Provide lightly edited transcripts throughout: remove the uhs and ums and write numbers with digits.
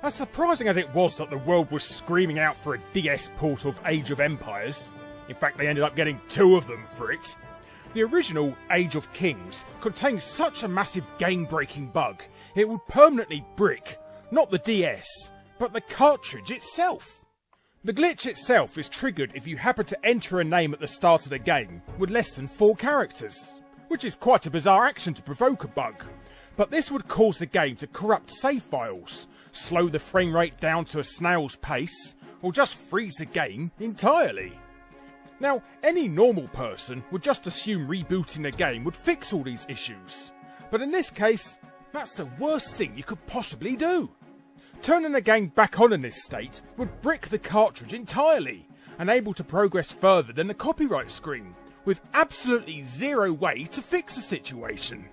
As surprising as it was that the world was screaming out for a DS port of Age of Empires, in fact they ended up getting 2 of them for it, the original Age of Kings contained such a massive game-breaking bug it would permanently brick, not the DS, but the cartridge itself. The glitch itself is triggered if you happen to enter a name at the start of the game with less than 4 characters, which is quite a bizarre action to provoke a bug, but this would cause the game to corrupt save files, slow the frame rate down to a snail's pace, or just freeze the game entirely. Now, any normal person would just assume rebooting the game would fix all these issues, but in this case, that's the worst thing you could possibly do. Turning the game back on in this state would brick the cartridge entirely, unable to progress further than the copyright screen, with absolutely zero way to fix the situation.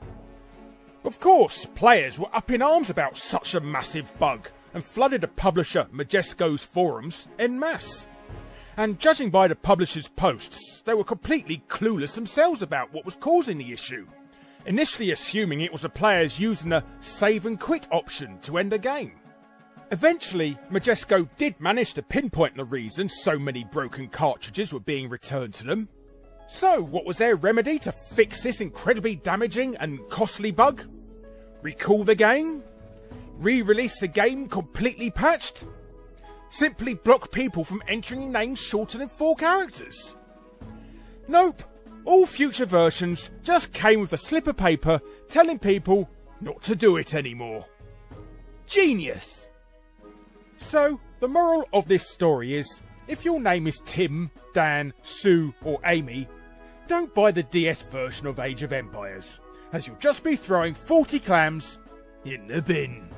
Of course, players were up in arms about such a massive bug, and flooded the publisher Majesco's forums en masse. And judging by the publisher's posts, they were completely clueless themselves about what was causing the issue, initially assuming it was the players using the save and quit option to end the game. Eventually, Majesco did manage to pinpoint the reason so many broken cartridges were being returned to them. So, what was their remedy to fix this incredibly damaging and costly bug? Recall the game? Re-release the game completely patched? Simply block people from entering names shorter than 4 characters? Nope, all future versions just came with a slip of paper telling people not to do it anymore. Genius! So, the moral of this story is, if your name is Tim, Dan, Sue or Amy, don't buy the DS version of Age of Empires, as you'll just be throwing 40 clams in the bin.